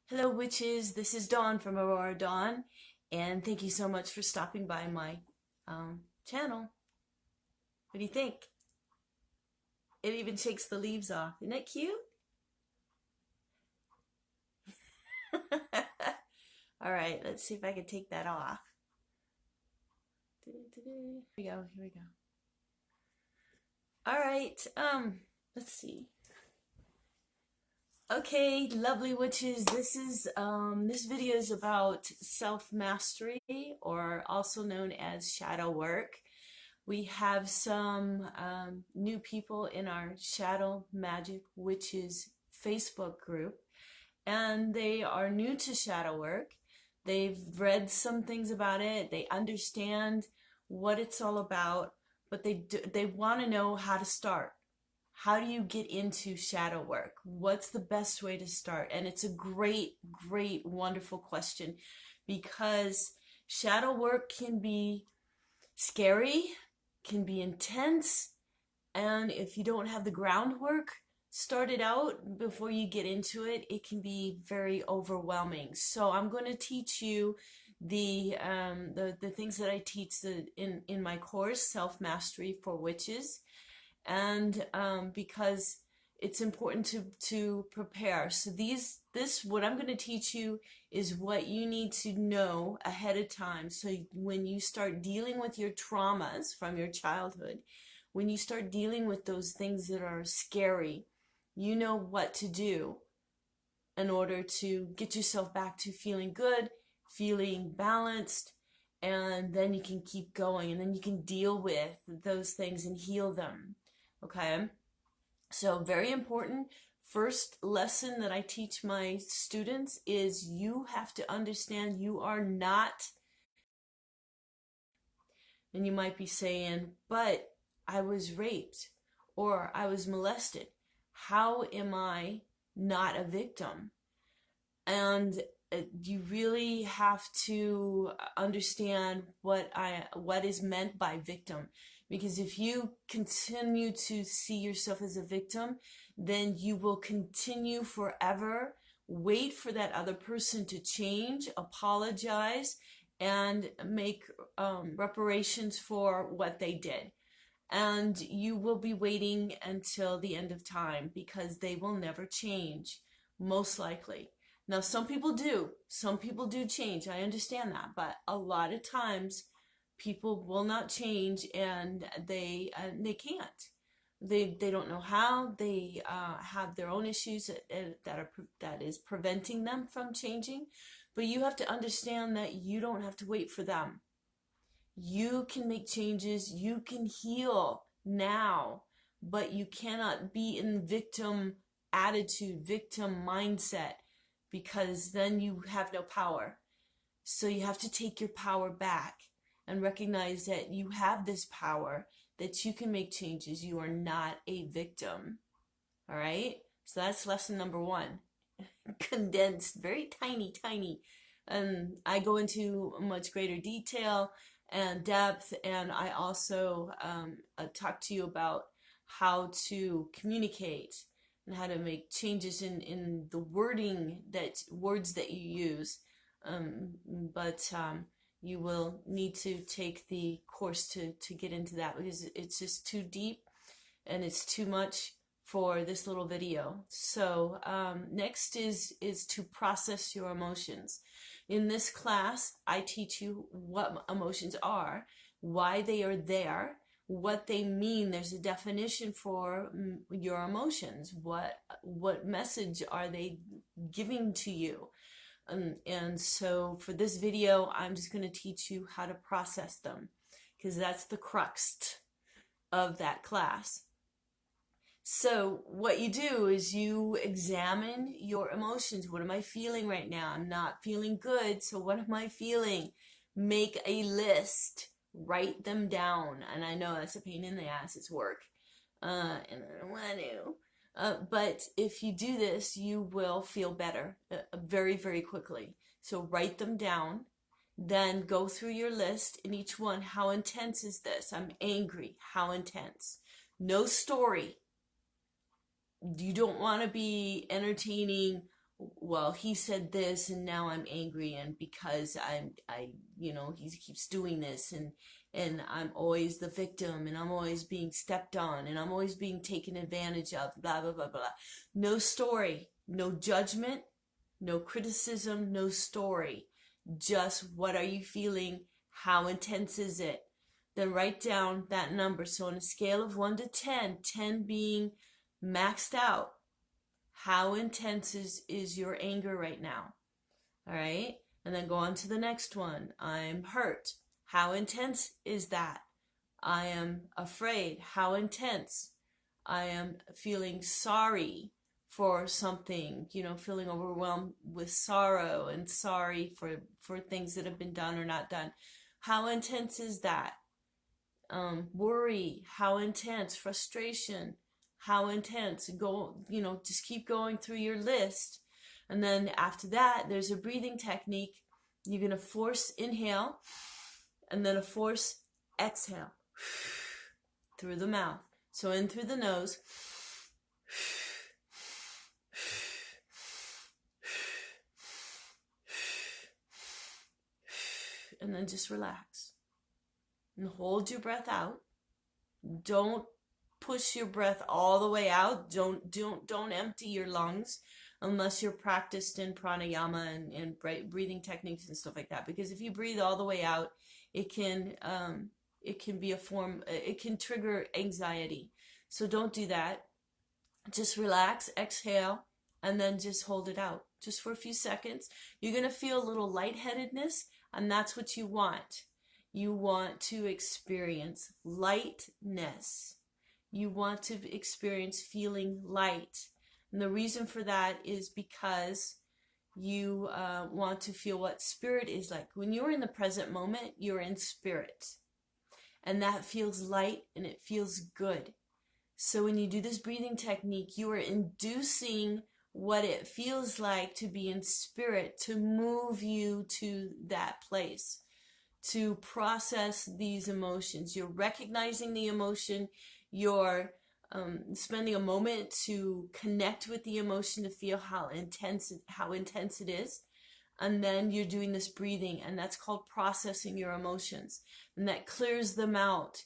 Hello, witches. This is Dawn from Aurora Dawn, and thank you so much for stopping by my channel. What do you think? It even shakes the leaves off. Isn't that cute? All right, let's see if I can take that off. Here we go. Here we go. All right. Let's see. Okay, lovely witches, this video is about self-mastery, or also known as shadow work. We have some new people in our Shadow Magic Witches Facebook group, and they are new to shadow work. They've read some things about it, they understand what it's all about, but they want to know how to start. How do you get into shadow work? What's the best way to start? And it's a great, great, wonderful question, because shadow work can be scary, can be intense, and if you don't have the groundwork started out before you get into it, it can be very overwhelming. So I'm going to teach you the things that I teach in my course, Self Mastery for Witches, and because it's important to prepare. So what I'm going to teach you is what you need to know ahead of time. So when you start dealing with your traumas from your childhood, when you start dealing with those things that are scary, you know what to do in order to get yourself back to feeling good, feeling balanced, and then you can keep going, and then you can deal with those things and heal them. Okay, so very important. First lesson that I teach my students is you have to understand you are not, and you might be saying, but I was raped or I was molested. How am I not a victim? And you really have to understand what is meant by victim. Because if you continue to see yourself as a victim, then you will continue forever, wait for that other person to change, apologize, and make reparations for what they did. And you will be waiting until the end of time, because they will never change, most likely. Now, some people do. Some people do change. I understand that. But a lot of times, people will not change, and they can't. They don't know how. They have their own issues that is preventing them from changing. But you have to understand that you don't have to wait for them. You can make changes. You can heal now, but you cannot be in victim attitude, victim mindset, because then you have no power. So you have to take your power back and recognize that you have this power, that you can make changes. You are not a victim. All right? So that's lesson number one. Condensed, very tiny, tiny. And I go into much greater detail and depth, and I also talk to you about how to communicate and how to make changes in the words that you use. But you will need to take the course to get into that, because it's just too deep and it's too much for this little video. So next is to process your emotions. In this class, I teach you what emotions are, why they are there, what they mean. There's a definition for your emotions. What message are they giving to you? And so for this video, I'm just going to teach you how to process them, because that's the crux of that class. So what you do is you examine your emotions. What am I feeling right now? I'm not feeling good. So what am I feeling? Make a list. Write them down. And I know that's a pain in the ass. It's work. And I don't want to. But if you do this, you will feel better very, very quickly. So write them down. Then go through your list in each one. How intense is this? I'm angry. How intense? No story. You don't want to be entertaining, well, he said this and now I'm angry, and because he keeps doing this, and I'm always the victim, and I'm always being stepped on, and I'm always being taken advantage of, blah blah blah blah. No story, no judgment, no criticism, no story. Just what are you feeling? How intense is it? Then write down that number. So on a scale of 1 to 10, 10 being maxed out, how intense is your anger right now? All right. And then go on to the next one. I'm hurt. How intense is that? I am afraid. How intense? I am feeling sorry for something, feeling overwhelmed with sorrow and sorry for things that have been done or not done. How intense is that? Worry. How intense? Frustration. How intense? Go, just keep going through your list. And then after that, there's a breathing technique. You're going to force inhale and then a force exhale through the mouth. So in through the nose. And then just relax. And hold your breath out. Don't push your breath all the way out. Don't empty your lungs unless you're practiced in pranayama and breathing techniques and stuff like that. Because if you breathe all the way out, it can be a form. It can trigger anxiety. So don't do that. Just relax, exhale, and then just hold it out just for a few seconds. You're gonna feel a little lightheadedness, and that's what you want. You want to experience lightness. You want to experience feeling light. And the reason for that is because you want to feel what spirit is like. When you're in the present moment, you're in spirit. And that feels light and it feels good. So when you do this breathing technique, you are inducing what it feels like to be in spirit, to move you to that place, to process these emotions. You're recognizing the emotion. You're spending a moment to connect with the emotion, to feel how intense it is. And then you're doing this breathing, and that's called processing your emotions. And that clears them out.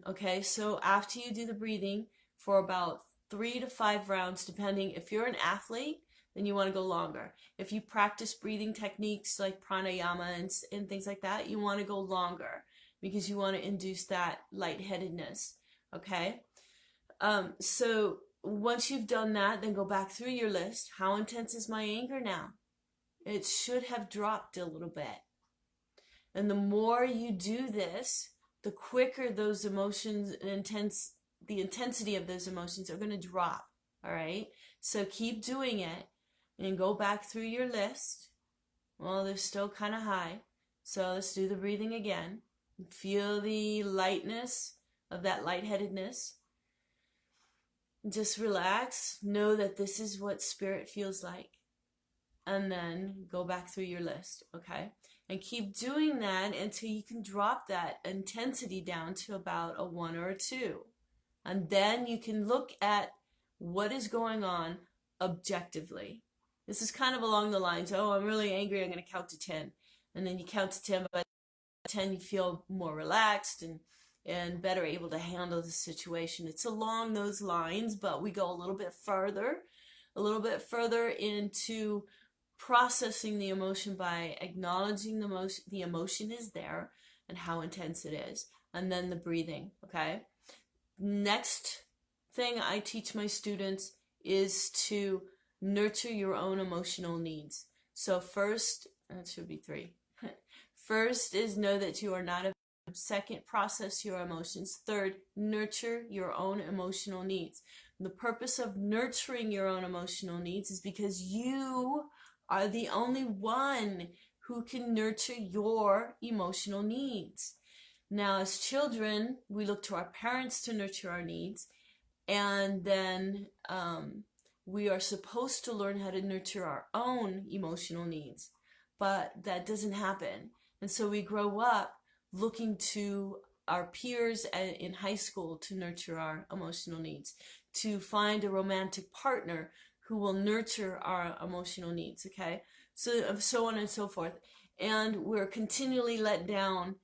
Okay, so after you do the breathing for about 3 to 5 rounds, depending, if you're an athlete, then you want to go longer. If you practice breathing techniques like pranayama and things like that, you want to go longer because you want to induce that lightheadedness. Okay? So once you've done that, then go back through your list. How intense is my anger now? It should have dropped a little bit. And the more you do this, the quicker those emotions and the intensity of those emotions are going to drop. All right? So keep doing it and go back through your list. Well, they're still kind of high. So let's do the breathing again. Feel the lightness of that lightheadedness. Just relax. Know that this is what spirit feels like. And then go back through your list, okay? And keep doing that until you can drop that intensity down to about a 1 or a 2. And then you can look at what is going on objectively. This is kind of along the lines, oh, I'm really angry, I'm going to count to 10. And then you count to 10, but 10 you feel more relaxed and better able to handle the situation. It's along those lines, but we go a little bit further into processing the emotion by acknowledging the emotion is there and how intense it is, and then the breathing. Okay, next thing I teach my students is to nurture your own emotional needs. So first, that should be 3. First is know that you are not a victim. Second, process your emotions. Third, nurture your own emotional needs. The purpose of nurturing your own emotional needs is because you are the only one who can nurture your emotional needs. Now, as children, we look to our parents to nurture our needs, and then we are supposed to learn how to nurture our own emotional needs, but that doesn't happen. And so we grow up looking to our peers in high school to nurture our emotional needs, to find a romantic partner who will nurture our emotional needs, okay? So on and so forth. And we're continually let down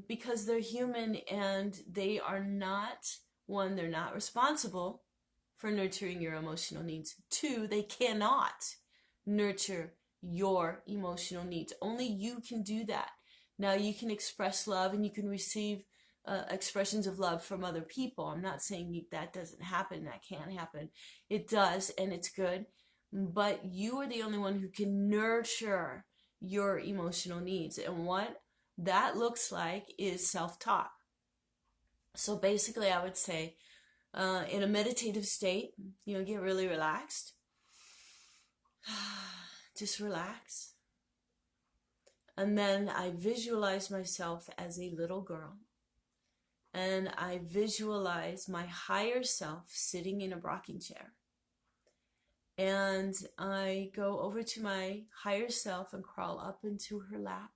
because they're human and they are not, one, they're not responsible for nurturing your emotional needs. Two, they cannot nurture your emotional needs. Only you can do that. Now you can express love and you can receive expressions of love from other people. I'm not saying that doesn't happen, that can't happen. It does, and it's good. But you are the only one who can nurture your emotional needs. And what that looks like is self-talk. So basically, I would say, in a meditative state, get really relaxed. Just relax. And then I visualize myself as a little girl. And I visualize my higher self sitting in a rocking chair. And I go over to my higher self and crawl up into her lap.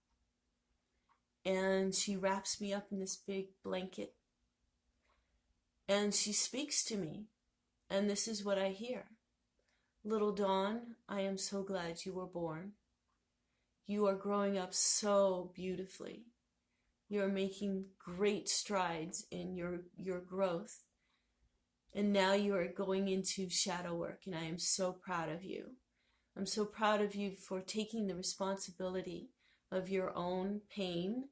And she wraps me up in this big blanket. And she speaks to me. And this is what I hear. Little Dawn, I am so glad you were born. You are growing up so beautifully. You're making great strides in your growth. And now you are going into shadow work, and I am so proud of you. I'm so proud of you for taking the responsibility of your own pain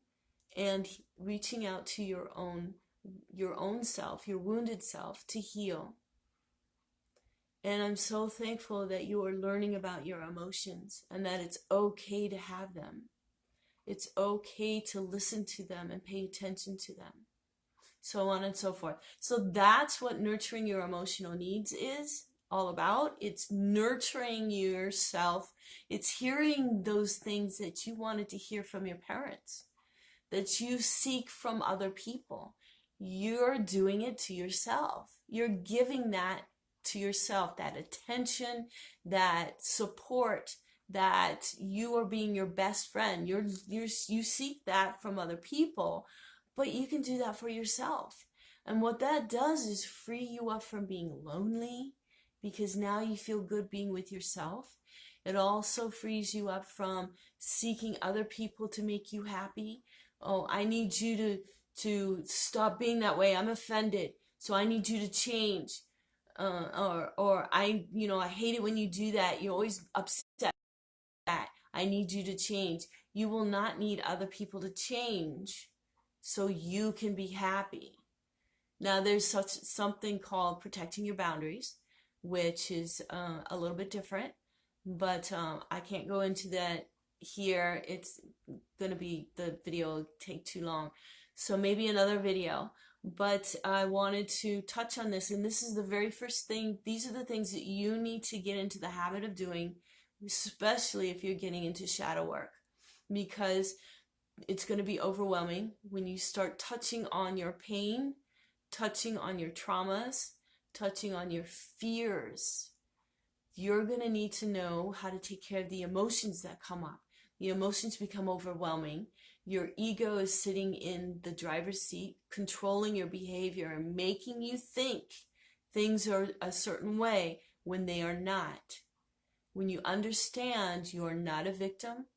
and reaching out to your own self, your wounded self, to heal. And I'm so thankful that you are learning about your emotions and that it's okay to have them. It's okay to listen to them and pay attention to them. So on and so forth. So that's what nurturing your emotional needs is all about. It's nurturing yourself. It's hearing those things that you wanted to hear from your parents, that you seek from other people. You're doing it to yourself. You're giving that to yourself, that attention, that support, that you are being your best friend. You seek that from other people, but you can do that for yourself. And what that does is free you up from being lonely, because now you feel good being with yourself. It also frees you up from seeking other people to make you happy. Oh, I need you to stop being that way. I'm offended, so I need you to change. Or I hate it when you do that. You're always upset. I need you to change. You will not need other people to change so you can be happy. Now there's something called protecting your boundaries, which is a little bit different, but I can't go into that here. It's going to be, the video will take too long. So maybe another video. But I wanted to touch on this, and this is the very first thing. These are the things that you need to get into the habit of doing, especially if you're getting into shadow work, because it's going to be overwhelming when you start touching on your pain, touching on your traumas, touching on your fears. You're going to need to know how to take care of the emotions that come up. The emotions become overwhelming. Your ego is sitting in the driver's seat, controlling your behavior and making you think things are a certain way when they are not. When you understand you are not a victim,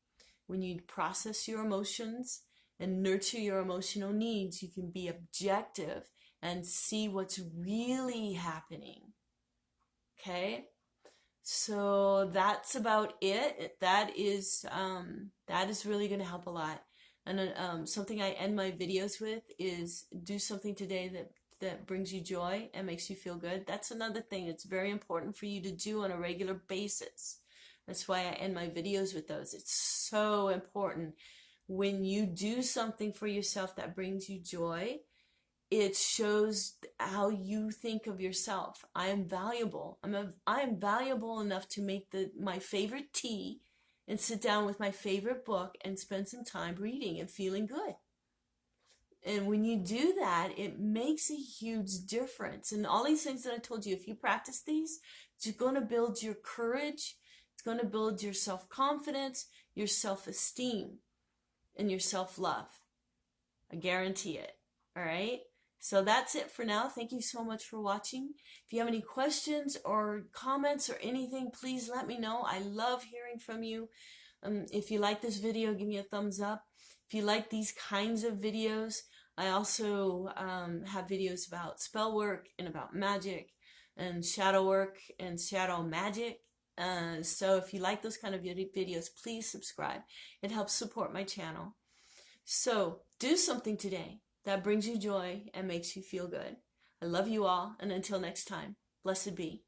when you process your emotions and nurture your emotional needs, you can be objective and see what's really happening. Okay? So that's about it. That is really going to help a lot. And something I end my videos with is do something today that brings you joy and makes you feel good. That's another thing that's very important for you to do on a regular basis. That's why I end my videos with those. It's so important. When you do something for yourself that brings you joy, it shows how you think of yourself. I am valuable. I am valuable enough to make my favorite tea and sit down with my favorite book and spend some time reading and feeling good. And when you do that, it makes a huge difference. And all these things that I told you, if you practice these, it's going to build your courage. It's going to build your self-confidence, your self-esteem, and your self-love. I guarantee it. All right. So that's it for now. Thank you so much for watching. If you have any questions or comments or anything, please let me know. I love hearing from you. If you like this video, give me a thumbs up. If you like these kinds of videos, I also have videos about spell work and about magic and shadow work and shadow magic. So if you like those kind of videos, please subscribe. It helps support my channel. So do something today that brings you joy and makes you feel good. I love you all, and until next time, blessed be.